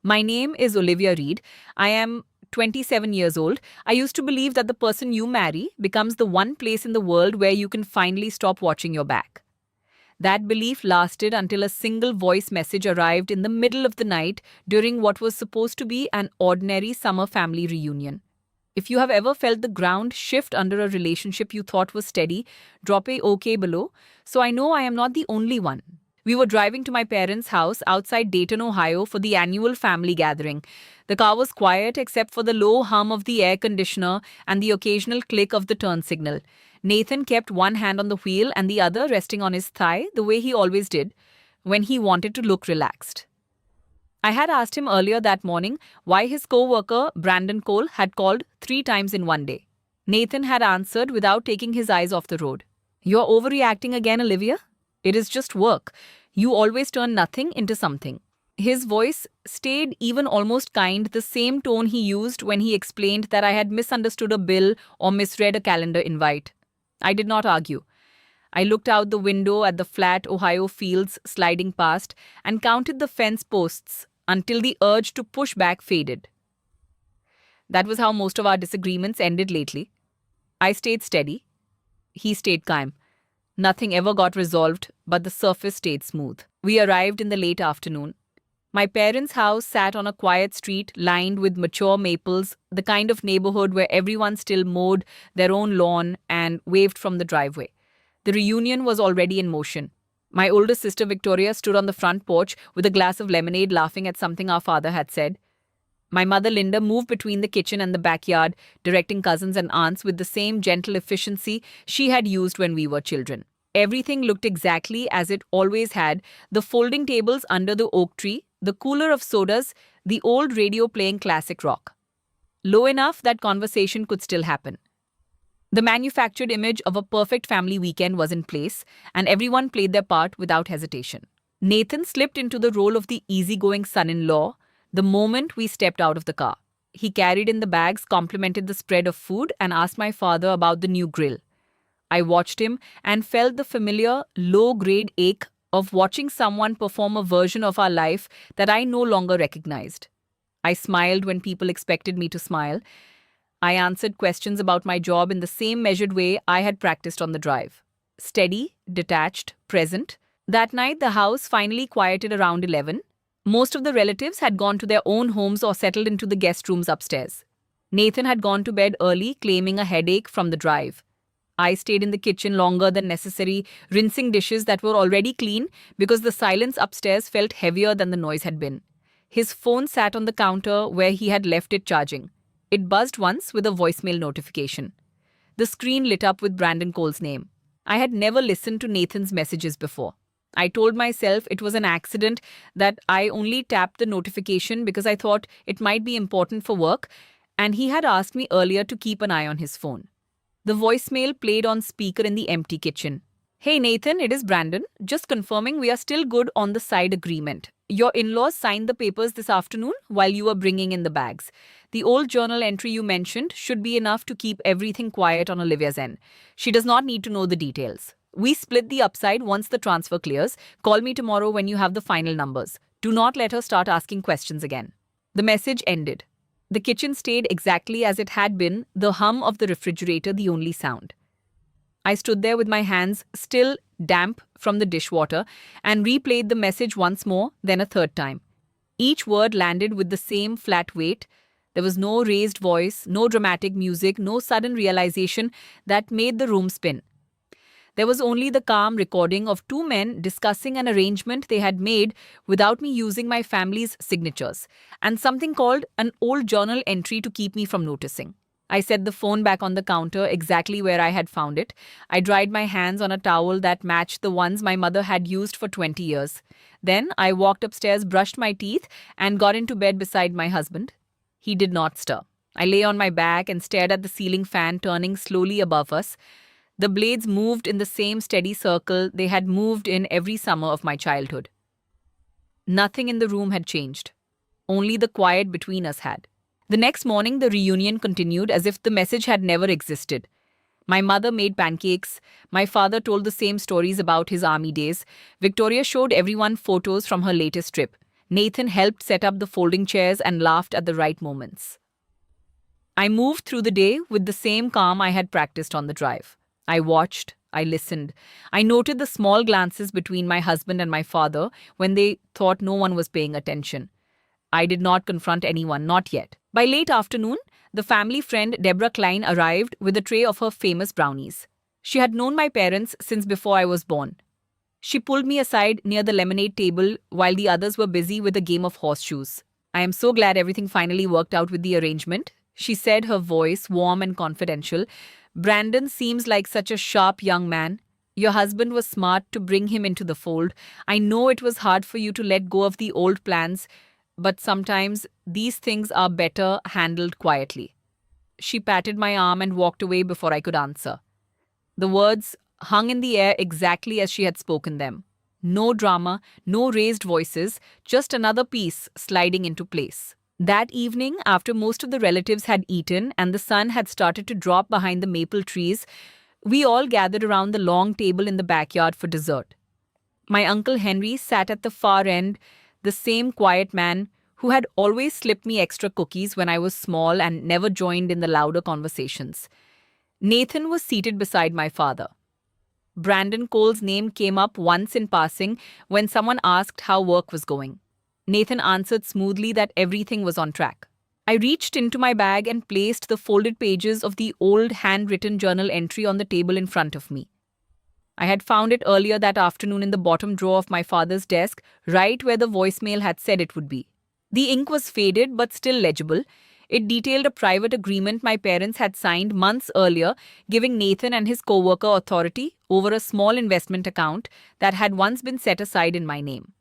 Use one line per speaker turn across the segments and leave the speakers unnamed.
My name is Olivia Reed. I am 27 years old. I used to believe that the person you marry becomes the one place in the world where you can finally stop watching your back. That belief lasted until a single voice message arrived in the middle of the night during what was supposed to be an ordinary summer family reunion. If you have ever felt the ground shift under a relationship you thought was steady, drop a OK below, so I know I am not the only one. We were driving to my parents' house outside Dayton, Ohio for the annual family gathering. The car was quiet except for the low hum of the air conditioner and the occasional click of the turn signal. Nathan kept one hand on the wheel and the other resting on his thigh, the way he always did when he wanted to look relaxed. I had asked him earlier that morning why his co-worker, Brandon Cole, had called 3 times in one day. Nathan had answered without taking his eyes off the road. "You're overreacting again, Olivia? It is just work. You always turn nothing into something." His voice stayed even almost kind, the same tone he used when he explained that I had misunderstood a bill or misread a calendar invite. I did not argue. I looked out the window at the flat Ohio fields sliding past and counted the fence posts until the urge to push back faded. That was how most of our disagreements ended lately. I stayed steady. He stayed calm. Nothing ever got resolved, but the surface stayed smooth. We arrived in the late afternoon. My parents' house sat on a quiet street lined with mature maples, the kind of neighborhood where everyone still mowed their own lawn and waved from the driveway. The reunion was already in motion. My older sister Victoria stood on the front porch with a glass of lemonade laughing at something our father had said. My mother Linda moved between the kitchen and the backyard, directing cousins and aunts with the same gentle efficiency she had used when we were children. Everything looked exactly as it always had: the folding tables under the oak tree, the cooler of sodas, the old radio playing classic rock. Low enough that conversation could still happen. The manufactured image of a perfect family weekend was in place, and everyone played their part without hesitation. Nathan slipped into the role of the easygoing son-in-law the moment we stepped out of the car. He carried in the bags, complimented the spread of food, and asked my father about the new grill. I watched him and felt the familiar, low-grade ache of watching someone perform a version of our life that I no longer recognized. I smiled when people expected me to smile. I answered questions about my job in the same measured way I had practiced on the drive. Steady, detached, present. That night, the house finally quieted around 11. Most of the relatives had gone to their own homes or settled into the guest rooms upstairs. Nathan had gone to bed early, claiming a headache from the drive. I stayed in the kitchen longer than necessary, rinsing dishes that were already clean because the silence upstairs felt heavier than the noise had been. His phone sat on the counter where he had left it charging. It buzzed once with a voicemail notification. The screen lit up with Brandon Cole's name. I had never listened to Nathan's messages before. I told myself it was an accident, that I only tapped the notification because I thought it might be important for work, and he had asked me earlier to keep an eye on his phone. The voicemail played on speaker in the empty kitchen. "Hey Nathan, it is Brandon. Just confirming we are still good on the side agreement. Your in-laws signed the papers this afternoon while you were bringing in the bags. The old journal entry you mentioned should be enough to keep everything quiet on Olivia's end. She does not need to know the details. We split the upside once the transfer clears. Call me tomorrow when you have the final numbers. Do not let her start asking questions again." The message ended. The kitchen stayed exactly as it had been, the hum of the refrigerator the only sound. I stood there with my hands still damp from the dishwater and replayed the message once more, then a third time. Each word landed with the same flat weight. There was no raised voice, no dramatic music, no sudden realization that made the room spin. There was only the calm recording of two men discussing an arrangement they had made without me using my family's signatures, and something called an old journal entry to keep me from noticing. I set the phone back on the counter exactly where I had found it. I dried my hands on a towel that matched the ones my mother had used for 20 years. Then I walked upstairs, brushed my teeth, and got into bed beside my husband. He did not stir. I lay on my back and stared at the ceiling fan turning slowly above us. The blades moved in the same steady circle they had moved in every summer of my childhood. Nothing in the room had changed. Only the quiet between us had. The next morning, the reunion continued as if the message had never existed. My mother made pancakes. My father told the same stories about his army days. Victoria showed everyone photos from her latest trip. Nathan helped set up the folding chairs and laughed at the right moments. I moved through the day with the same calm I had practiced on the drive. I watched, I listened. I noted the small glances between my husband and my father when they thought no one was paying attention. I did not confront anyone, not yet. By late afternoon, the family friend Deborah Klein arrived with a tray of her famous brownies. She had known my parents since before I was born. She pulled me aside near the lemonade table while the others were busy with a game of horseshoes. I am so glad everything finally worked out with the arrangement, she said, her voice warm and confidential. Brandon seems like such a sharp young man. Your husband was smart to bring him into the fold. I know it was hard for you to let go of the old plans, but sometimes these things are better handled quietly. She patted my arm and walked away before I could answer. The words hung in the air exactly as she had spoken them. No drama, no raised voices, just another piece sliding into place. That evening, after most of the relatives had eaten and the sun had started to drop behind the maple trees, we all gathered around the long table in the backyard for dessert. My Uncle Henry sat at the far end, the same quiet man who had always slipped me extra cookies when I was small and never joined in the louder conversations. Nathan was seated beside my father. Brandon Cole's name came up once in passing when someone asked how work was going. Nathan answered smoothly that everything was on track. I reached into my bag and placed the folded pages of the old handwritten journal entry on the table in front of me. I had found it earlier that afternoon in the bottom drawer of my father's desk, right where the voicemail had said it would be. The ink was faded but still legible. It detailed a private agreement my parents had signed months earlier, giving Nathan and his co-worker authority over a small investment account that had once been set aside in my name.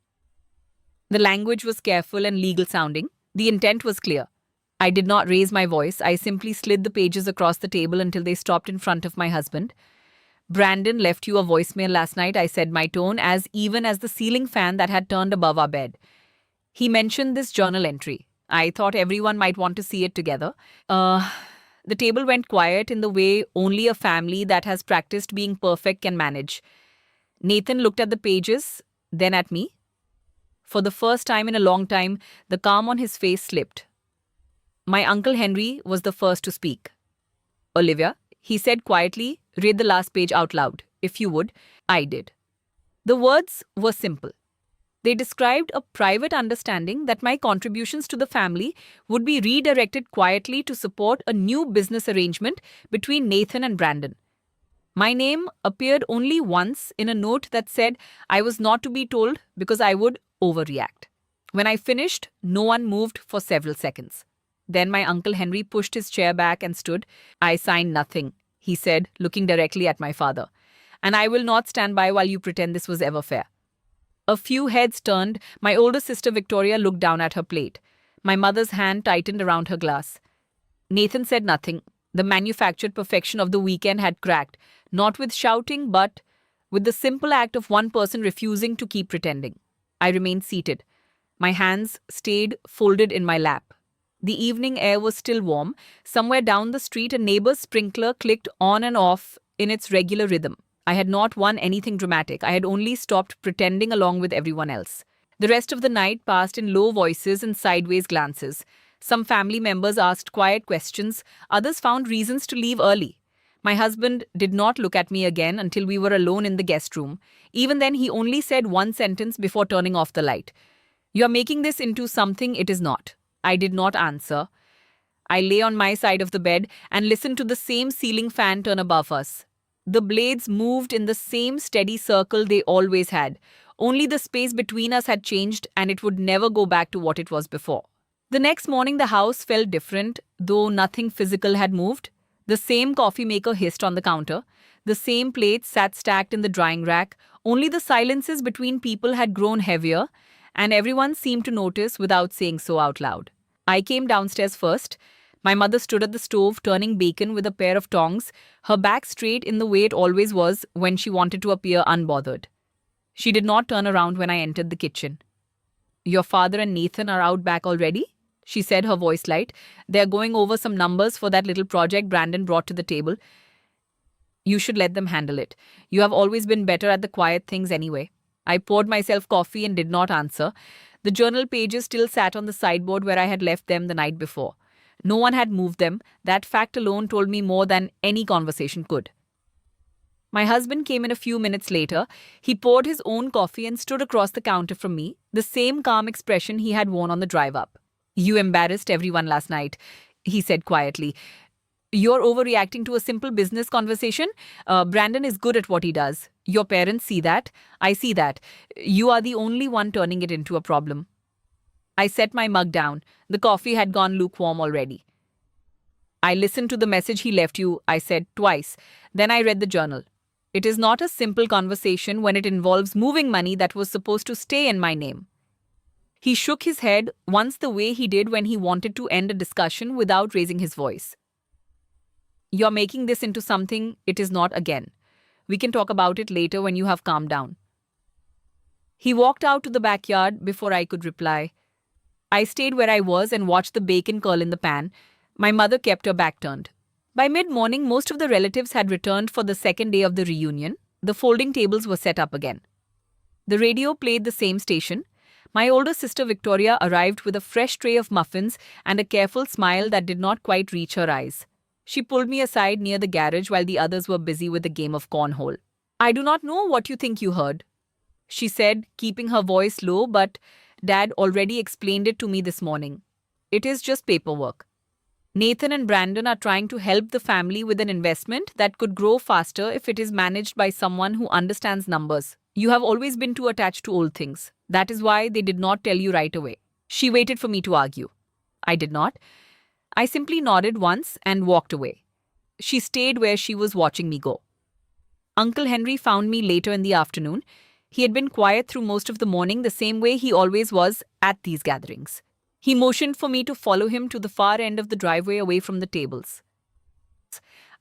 The language was careful and legal sounding. The intent was clear. I did not raise my voice. I simply slid the pages across the table until they stopped in front of my husband. Brandon left you a voicemail last night, I said, my tone as even as the ceiling fan that had turned above our bed. He mentioned this journal entry. I thought everyone might want to see it together. The table went quiet in the way only a family that has practiced being perfect can manage. Nathan looked at the pages, then at me. For the first time in a long time, the calm on his face slipped. My Uncle Henry was the first to speak. Olivia, he said quietly, read the last page out loud, if you would. I did. The words were simple. They described a private understanding that my contributions to the family would be redirected quietly to support a new business arrangement between Nathan and Brandon. My name appeared only once in a note that said I was not to be told because I would overreact. When I finished, no one moved for several seconds. Then my Uncle Henry pushed his chair back and stood. I signed nothing, he said, looking directly at my father. And I will not stand by while you pretend this was ever fair. A few heads turned. My older sister Victoria looked down at her plate. My mother's hand tightened around her glass. Nathan said nothing. The manufactured perfection of the weekend had cracked, not with shouting, but with the simple act of one person refusing to keep pretending. I remained seated. My hands stayed folded in my lap. The evening air was still warm. Somewhere down the street, a neighbor's sprinkler clicked on and off in its regular rhythm. I had not won anything dramatic. I had only stopped pretending along with everyone else. The rest of the night passed in low voices and sideways glances. Some family members asked quiet questions. Others found reasons to leave early. My husband did not look at me again until we were alone in the guest room. Even then, he only said one sentence before turning off the light. You are making this into something it is not. I did not answer. I lay on my side of the bed and listened to the same ceiling fan turn above us. The blades moved in the same steady circle they always had. Only the space between us had changed, and it would never go back to what it was before. The next morning, the house felt different, though nothing physical had moved. The same coffee maker hissed on the counter. The same plates sat stacked in the drying rack. Only the silences between people had grown heavier, and everyone seemed to notice without saying so out loud. I came downstairs first. My mother stood at the stove turning bacon with a pair of tongs, her back straight in the way it always was when she wanted to appear unbothered. She did not turn around when I entered the kitchen. Your father and Nathan are out back already? She said, her voice light. They're going over some numbers for that little project Brandon brought to the table. You should let them handle it. You have always been better at the quiet things anyway. I poured myself coffee and did not answer. The journal pages still sat on the sideboard where I had left them the night before. No one had moved them. That fact alone told me more than any conversation could. My husband came in a few minutes later. He poured his own coffee and stood across the counter from me, the same calm expression he had worn on the drive up. "You embarrassed everyone last night," he said quietly. "You're overreacting to a simple business conversation. Brandon is good at what he does. Your parents see that. I see that. You are the only one turning it into a problem." I set my mug down. The coffee had gone lukewarm already. "I listened to the message he left you," I said twice. Then I read the journal. It is not a simple conversation when it involves moving money that was supposed to stay in my name. He shook his head once the way he did when he wanted to end a discussion without raising his voice. "You're making this into something it is not again. We can talk about it later when you have calmed down." He walked out to the backyard before I could reply. I stayed where I was and watched the bacon curl in the pan. My mother kept her back turned. By mid-morning, most of the relatives had returned for the second day of the reunion. The folding tables were set up again. The radio played the same station. My older sister Victoria arrived with a fresh tray of muffins and a careful smile that did not quite reach her eyes. She pulled me aside near the garage while the others were busy with a game of cornhole. "I do not know what you think you heard," she said, keeping her voice low, "but Dad already explained it to me this morning. It is just paperwork. Nathan and Brandon are trying to help the family with an investment that could grow faster if it is managed by someone who understands numbers. You have always been too attached to old things. That is why they did not tell you right away." She waited for me to argue. I did not. I simply nodded once and walked away. She stayed where she was watching me go. Uncle Henry found me later in the afternoon. He had been quiet through most of the morning, the same way he always was at these gatherings. He motioned for me to follow him to the far end of the driveway away from the tables.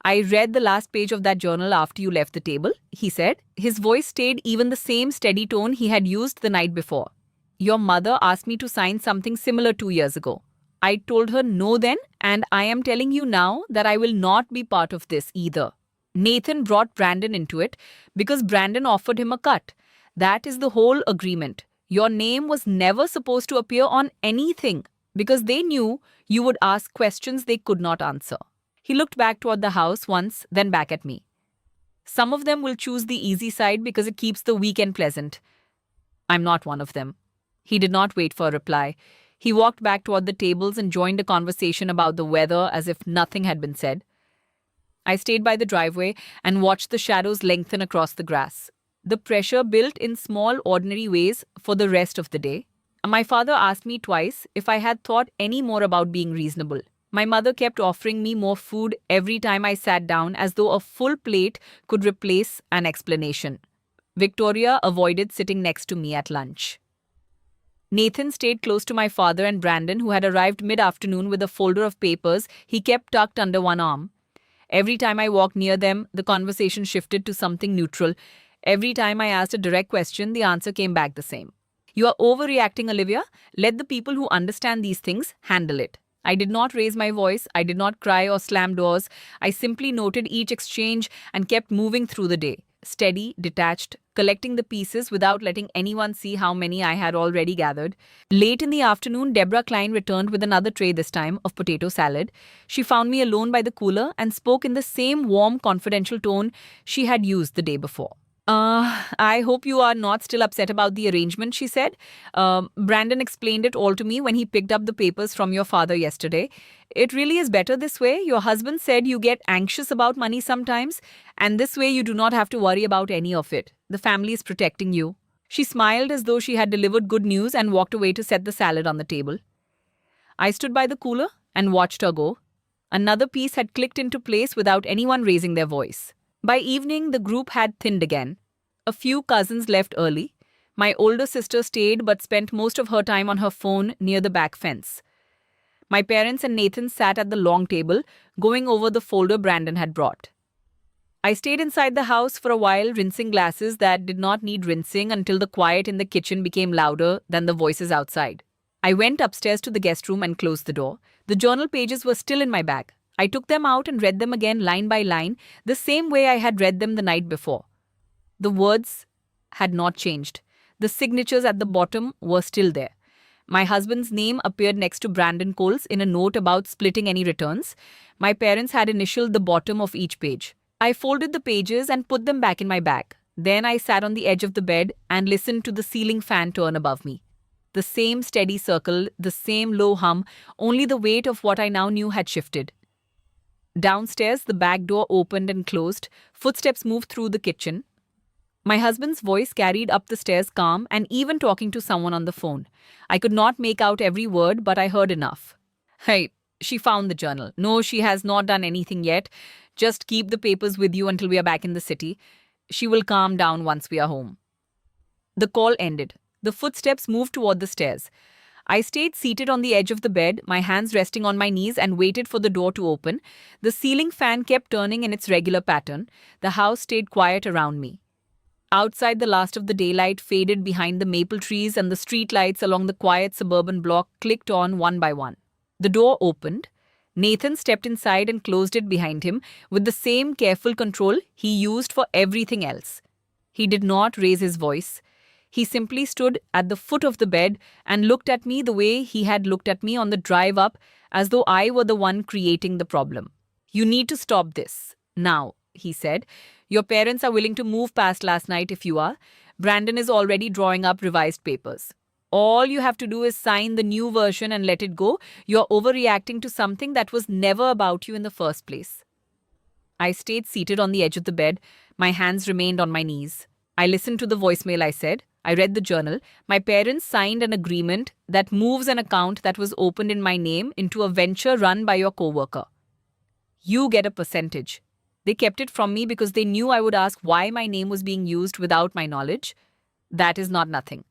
"I read the last page of that journal after you left the table," he said. His voice stayed even the same steady tone he had used the night before. "Your mother asked me to sign something similar 2 years ago. I told her no then, and I am telling you now that I will not be part of this either. Nathan brought Brandon into it because Brandon offered him a cut. That is the whole agreement. Your name was never supposed to appear on anything because they knew you would ask questions they could not answer." He looked back toward the house once, then back at me. "Some of them will choose the easy side because it keeps the weekend pleasant. I'm not one of them." He did not wait for a reply. He walked back toward the tables and joined a conversation about the weather as if nothing had been said. I stayed by the driveway and watched the shadows lengthen across the grass. The pressure built in small, ordinary ways for the rest of the day. My father asked me twice if I had thought any more about being reasonable. My mother kept offering me more food every time I sat down, as though a full plate could replace an explanation. Victoria avoided sitting next to me at lunch. Nathan stayed close to my father and Brandon, who had arrived mid-afternoon with a folder of papers he kept tucked under one arm. Every time I walked near them, the conversation shifted to something neutral. Every time I asked a direct question, the answer came back the same. "You are overreacting, Olivia. Let the people who understand these things handle it." I did not raise my voice. I did not cry or slam doors. I simply noted each exchange and kept moving through the day, steady, detached, collecting the pieces without letting anyone see how many I had already gathered. Late in the afternoon, Deborah Klein returned with another tray, this time of potato salad. She found me alone by the cooler and spoke in the same warm, confidential tone she had used the day before. "I hope you are not still upset about the arrangement," she said. "Brandon explained it all to me when he picked up the papers from your father yesterday. It really is better this way. Your husband said you get anxious about money sometimes, and this way you do not have to worry about any of it. The family is protecting you." She smiled as though she had delivered good news and walked away to set the salad on the table. I stood by the cooler and watched her go. Another piece had clicked into place without anyone raising their voice. By evening, the group had thinned again. A few cousins left early. My older sister stayed but spent most of her time on her phone near the back fence. My parents and Nathan sat at the long table, going over the folder Brandon had brought. I stayed inside the house for a while, rinsing glasses that did not need rinsing until the quiet in the kitchen became louder than the voices outside. I went upstairs to the guest room and closed the door. The journal pages were still in my bag. I took them out and read them again line by line, the same way I had read them the night before. The words had not changed. The signatures at the bottom were still there. My husband's name appeared next to Brandon Cole's in a note about splitting any returns. My parents had initialed the bottom of each page. I folded the pages and put them back in my bag. Then I sat on the edge of the bed and listened to the ceiling fan turn above me. The same steady circle, the same low hum, only the weight of what I now knew had shifted. Downstairs, the back door opened and closed. Footsteps moved through the kitchen. My husband's voice carried up the stairs, calm and even talking to someone on the phone. I could not make out every word, but I heard enough. Hey, she found the journal. No, she has not done anything yet. Just keep the papers with you until we are back in the city. She will calm down once we are home. The call ended. The footsteps moved toward the stairs. I stayed seated on the edge of the bed, my hands resting on my knees, and waited for the door to open. The ceiling fan kept turning in its regular pattern. The house stayed quiet around me. Outside, the last of the daylight faded behind the maple trees, and the street lights along the quiet suburban block clicked on one by one. The door opened. Nathan stepped inside and closed it behind him with the same careful control he used for everything else. He did not raise his voice. He simply stood at the foot of the bed and looked at me the way he had looked at me on the drive up, as though I were the one creating the problem. "You need to stop this. Now," he said. "Your parents are willing to move past last night if you are. Brandon is already drawing up revised papers. All you have to do is sign the new version and let it go. You're overreacting to something that was never about you in the first place." I stayed seated on the edge of the bed. My hands remained on my knees. I listened to the voicemail I said. I read the journal. My parents signed an agreement that moves an account that was opened in my name into a venture run by your coworker. You get a percentage. They kept it from me because they knew I would ask why my name was being used without my knowledge. That is not nothing.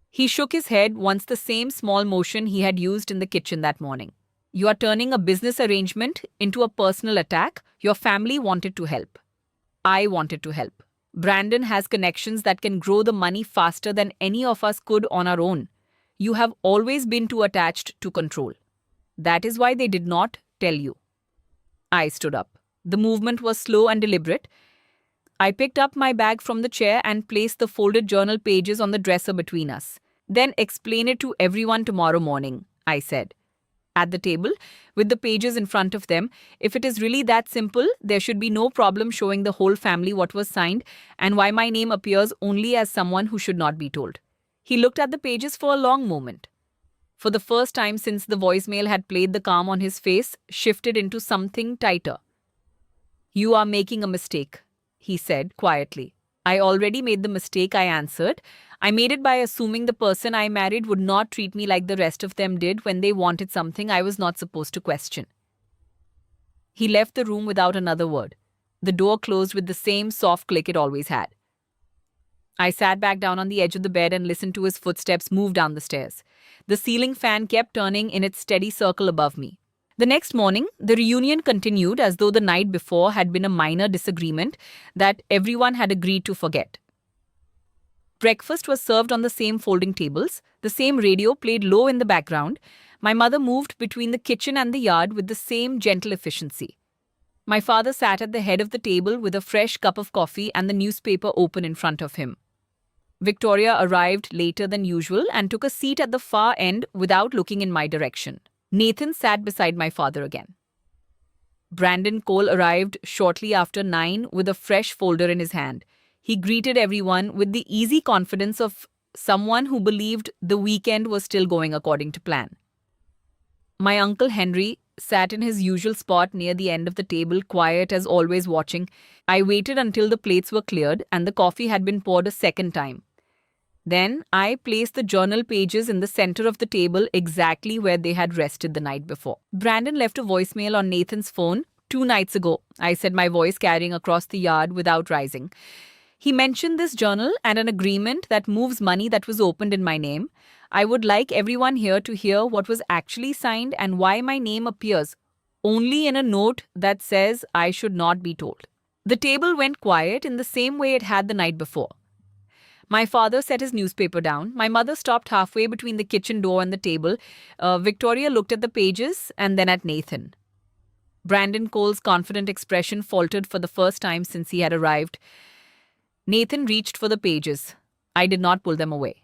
He shook his head once, the same small motion he had used in the kitchen that morning. You are turning a business arrangement into a personal attack. Your family wanted to help. I wanted to help. Brandon has connections that can grow the money faster than any of us could on our own. You have always been too attached to control. That is why they did not tell you. I stood up. The movement was slow and deliberate. I picked up my bag from the chair and placed the folded journal pages on the dresser between us. "Then explain it to everyone tomorrow morning," I said. At the table, with the pages in front of them, if it is really that simple, there should be no problem showing the whole family what was signed and why my name appears only as someone who should not be told. He looked at the pages for a long moment. For the first time since the voicemail had played, the calm on his face shifted into something tighter. "You are making a mistake," he said quietly. "I already made the mistake," I answered. "I made it by assuming the person I married would not treat me like the rest of them did when they wanted something I was not supposed to question." He left the room without another word. The door closed with the same soft click it always had. I sat back down on the edge of the bed and listened to his footsteps move down the stairs. The ceiling fan kept turning in its steady circle above me. The next morning, the reunion continued as though the night before had been a minor disagreement that everyone had agreed to forget. Breakfast was served on the same folding tables. The same radio played low in the background. My mother moved between the kitchen and the yard with the same gentle efficiency. My father sat at the head of the table with a fresh cup of coffee and the newspaper open in front of him. Victoria arrived later than usual and took a seat at the far end without looking in my direction. Nathan sat beside my father again. Brandon Cole arrived shortly after 9 with a fresh folder in his hand. He greeted everyone with the easy confidence of someone who believed the weekend was still going according to plan. My uncle Henry sat in his usual spot near the end of the table, quiet as always, watching. I waited until the plates were cleared and the coffee had been poured a second time. Then I placed the journal pages in the center of the table, exactly where they had rested the night before. "Brandon left a voicemail on Nathan's phone 2 nights ago," I said, my voice carrying across the yard without rising. "He mentioned this journal and an agreement that moves money that was opened in my name. I would like everyone here to hear what was actually signed and why my name appears only in a note that says I should not be told." The table went quiet in the same way it had the night before. My father set his newspaper down. My mother stopped halfway between the kitchen door and the table. Victoria looked at the pages and then at Nathan. Brandon Cole's confident expression faltered for the first time since he had arrived. Nathan reached for the pages. I did not pull them away.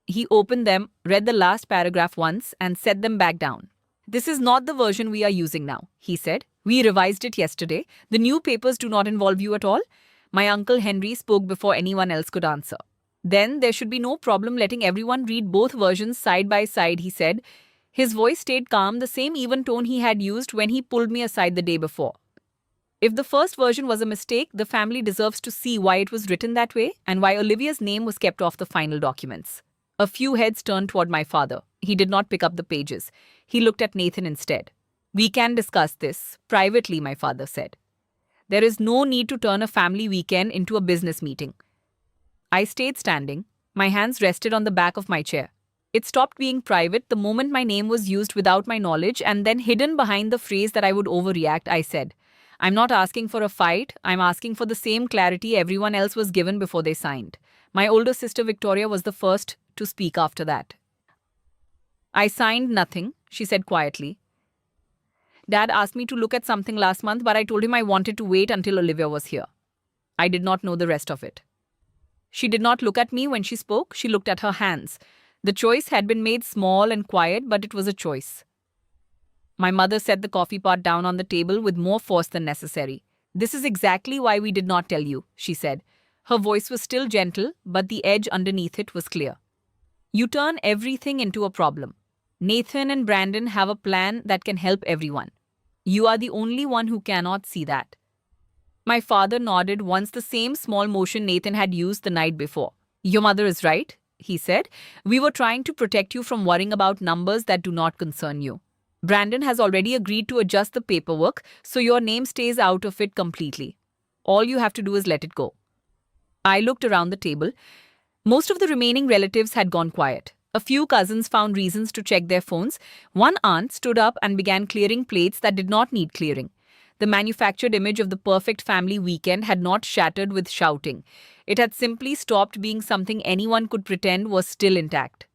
He opened them, read the last paragraph once, and set them back down. This is not the version we are using now, he said. We revised it yesterday. The new papers do not involve you at all. My uncle Henry spoke before anyone else could answer. Then there should be no problem letting everyone read both versions side by side, he said. His voice stayed calm, the same even tone he had used when he pulled me aside the day before. If the first version was a mistake, the family deserves to see why it was written that way and why Olivia's name was kept off the final documents. A few heads turned toward my father. He did not pick up the pages. He looked at Nathan instead. We can discuss this privately, my father said. There is no need to turn a family weekend into a business meeting. I stayed standing. My hands rested on the back of my chair. It stopped being private the moment my name was used without my knowledge and then hidden behind the phrase that I would overreact. I said, I'm not asking for a fight. I'm asking for the same clarity everyone else was given before they signed. My older sister Victoria was the first to speak after that. I signed nothing, she said quietly. Dad asked me to look at something last month, but I told him I wanted to wait until Olivia was here. I did not know the rest of it. She did not look at me when she spoke. She looked at her hands. The choice had been made small and quiet, but it was a choice. My mother set the coffee pot down on the table with more force than necessary. This is exactly why we did not tell you, she said. Her voice was still gentle, but the edge underneath it was clear. You turn everything into a problem. Nathan and Brandon have a plan that can help everyone. You are the only one who cannot see that. My father nodded once, the same small motion Nathan had used the night before. Your mother is right, he said. We were trying to protect you from worrying about numbers that do not concern you. Brandon has already agreed to adjust the paperwork, so your name stays out of it completely. All you have to do is let it go. I looked around the table. Most of the remaining relatives had gone quiet. A few cousins found reasons to check their phones. One aunt stood up and began clearing plates that did not need clearing. The manufactured image of the perfect family weekend had not shattered with shouting. It had simply stopped being something anyone could pretend was still intact.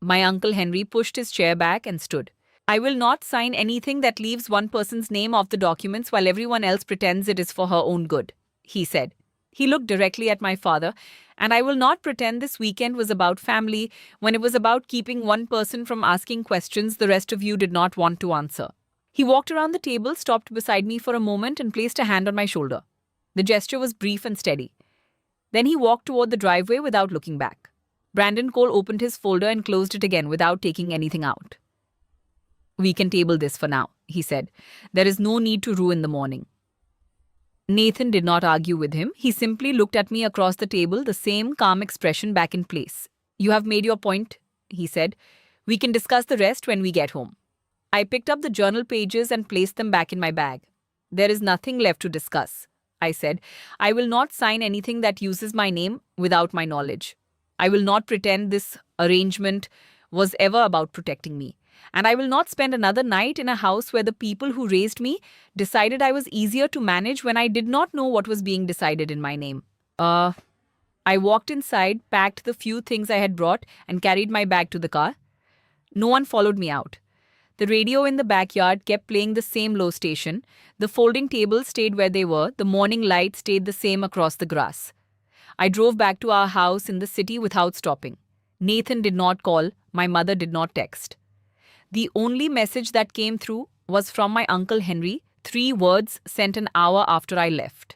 My uncle Henry pushed his chair back and stood. I will not sign anything that leaves one person's name off the documents while everyone else pretends it is for her own good, he said. He looked directly at my father, and I will not pretend this weekend was about family when it was about keeping one person from asking questions the rest of you did not want to answer. He walked around the table, stopped beside me for a moment, and placed a hand on my shoulder. The gesture was brief and steady. Then he walked toward the driveway without looking back. Brandon Cole opened his folder and closed it again without taking anything out. We can table this for now, he said. There is no need to ruin the morning. Nathan did not argue with him. He simply looked at me across the table, the same calm expression back in place. You have made your point, he said. We can discuss the rest when we get home. I picked up the journal pages and placed them back in my bag. There is nothing left to discuss, I said. I will not sign anything that uses my name without my knowledge. I will not pretend this arrangement was ever about protecting me. And I will not spend another night in a house where the people who raised me decided I was easier to manage when I did not know what was being decided in my name. I walked inside, packed the few things I had brought, and carried my bag to the car. No one followed me out. The radio in the backyard kept playing the same low station. The folding tables stayed where they were. The morning light stayed the same across the grass. I drove back to our house in the city without stopping. Nathan did not call. My mother did not text. The only message that came through was from my uncle Henry, 3 words sent an hour after I left.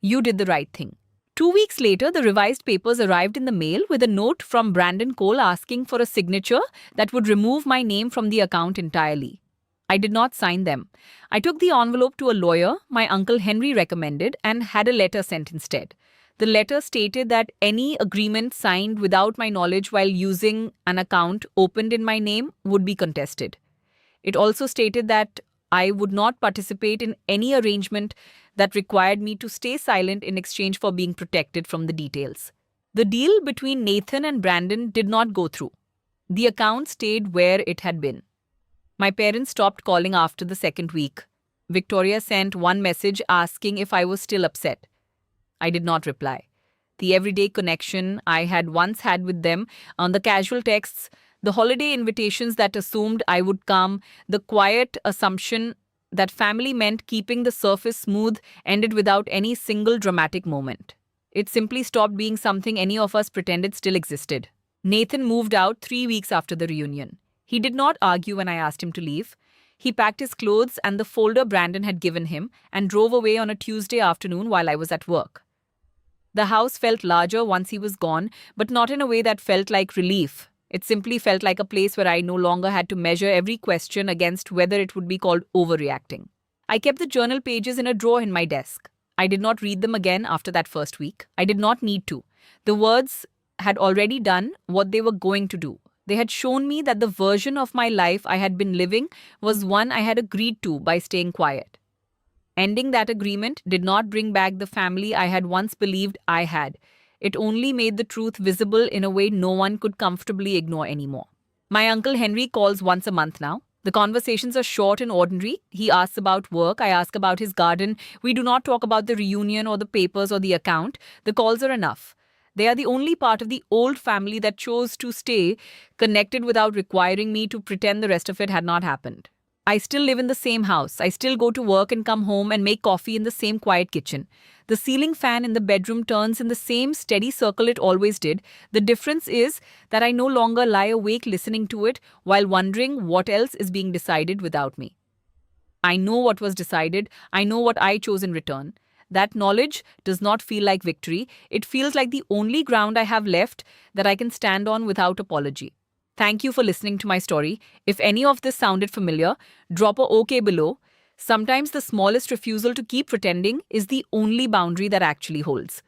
You did the right thing. 2 weeks later, the revised papers arrived in the mail with a note from Brandon Cole asking for a signature that would remove my name from the account entirely. I did not sign them. I took the envelope to a lawyer my uncle Henry recommended and had a letter sent instead. The letter stated that any agreement signed without my knowledge while using an account opened in my name would be contested. It also stated that I would not participate in any arrangement that required me to stay silent in exchange for being protected from the details. The deal between Nathan and Brandon did not go through. The account stayed where it had been. My parents stopped calling after the second week. Victoria sent one message asking if I was still upset. I did not reply. The everyday connection I had once had with them, on the casual texts, the holiday invitations that assumed I would come, the quiet assumption that family meant keeping the surface smooth, ended without any single dramatic moment. It simply stopped being something any of us pretended still existed. Nathan moved out 3 weeks after the reunion. He did not argue when I asked him to leave. He packed his clothes and the folder Brandon had given him and drove away on a Tuesday afternoon while I was at work. The house felt larger once he was gone, but not in a way that felt like relief. It simply felt like a place where I no longer had to measure every question against whether it would be called overreacting. I kept the journal pages in a drawer in my desk. I did not read them again after that first week. I did not need to. The words had already done what they were going to do. They had shown me that the version of my life I had been living was one I had agreed to by staying quiet. Ending that agreement did not bring back the family I had once believed I had. It only made the truth visible in a way no one could comfortably ignore anymore. My Uncle Henry calls once a month now. The conversations are short and ordinary. He asks about work, I ask about his garden. We do not talk about the reunion or the papers or the account. The calls are enough. They are the only part of the old family that chose to stay connected without requiring me to pretend the rest of it had not happened. I still live in the same house. I still go to work and come home and make coffee in the same quiet kitchen. The ceiling fan in the bedroom turns in the same steady circle it always did. The difference is that I no longer lie awake listening to it while wondering what else is being decided without me. I know what was decided. I know what I chose in return. That knowledge does not feel like victory. It feels like the only ground I have left that I can stand on without apology. Thank you for listening to my story. If any of this sounded familiar, drop a OK below. Sometimes the smallest refusal to keep pretending is the only boundary that actually holds.